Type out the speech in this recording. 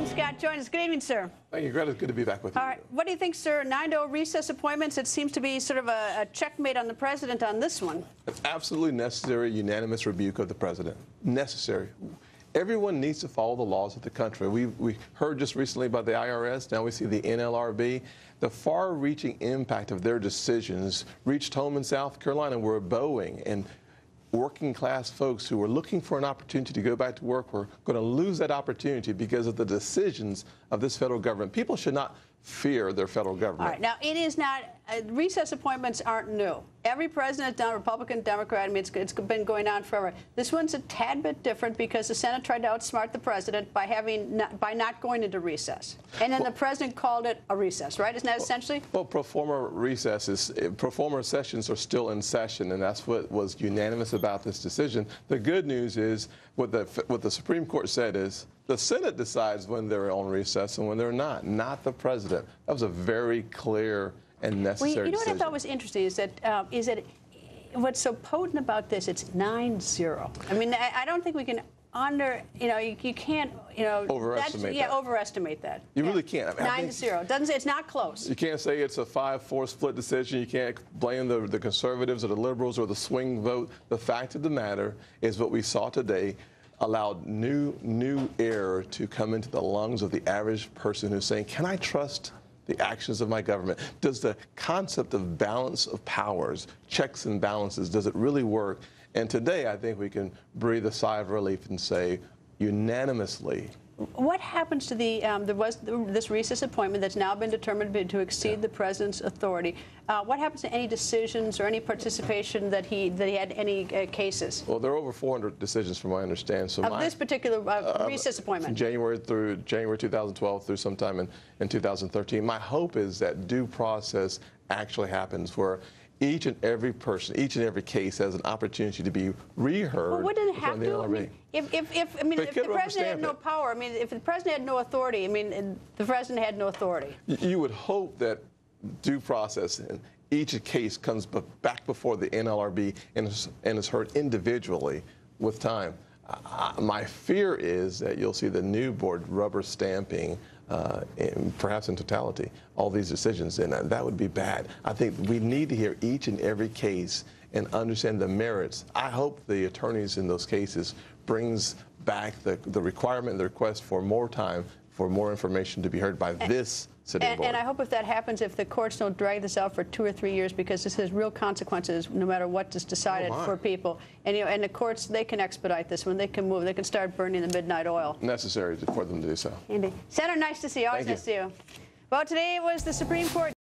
Scott joins us. Good evening, sir. Thank you, Greta. It's good to be back with you. All right. What do you think, sir? 9-0 recess appointments. It seems to be sort of a checkmate on the president on this one. It's absolutely necessary, unanimous rebuke of the president. Necessary. Everyone needs to follow the laws of the country. We heard just recently about the IRS. Now we see the NLRB. The far-reaching impact of their decisions reached home in South Carolina, where Boeing and working-class folks who were looking for an opportunity to go back to work were going to lose that opportunity because of the decisions of this federal government. People should not fear their federal government. All right. Now, it is not, recess appointments aren't new. Every president has done, Republican, Democrat, I mean, it's been going on forever. This one's a tad bit different because the Senate tried to outsmart the president by not going into recess. And then the president called it a recess, right? Isn't that essentially? Well, pro forma recesses, pro forma sessions are still in session, and that's what was unanimous about this decision. The good news is what the Supreme Court said is the Senate decides when they're on recess and when they're not the president. That was a very clear and necessary decision. You know what decision. I thought was interesting is that what's so potent about this, it's 9-0. I mean, I don't think we can you can't, overestimate that. Overestimate that. You really can't. I mean, 9-0. It's not close. You can't say it's a 5-4 split decision. You can't blame the conservatives or the liberals or the swing vote. The fact of the matter is what we saw today allowed new air to come into the lungs of the average person who's saying, can I trust the actions of my government? Does the concept of balance of powers, checks and balances, does it really work? And today, I think we can breathe a sigh of relief and say unanimously. What happens to this recess appointment that's now been determined to exceed the president's authority? What happens to any decisions or any participation that he had any cases? Well, there are over 400 decisions, from what I understand. So this particular recess appointment, January 2012 through sometime in 2013. My hope is that due process actually happens, where each and every person, each and every case has an opportunity to be reheard. Well, wouldn't it have to? I mean, if the president had no power, I mean, if the president had no authority, I mean, the president had no authority. You would hope that due process and each case comes back before the NLRB and is heard individually with time. My fear is that you'll see the new board rubber stamping, perhaps in totality, all these decisions, and that would be bad. I think we need to hear each and every case and understand the merits. I hope the attorneys in those cases brings back the requirement and the request for more time, for more information to be heard by this sitting board. And I hope if that happens, if the courts don't drag this out for 2 or 3 years, because this has real consequences no matter what is decided for people. And and the courts, they can expedite this one. They can move. They can start burning the midnight oil. Necessary for them to do so. Indeed. Senator, nice to see you. Always nice to see you. Well, today it was the Supreme Court.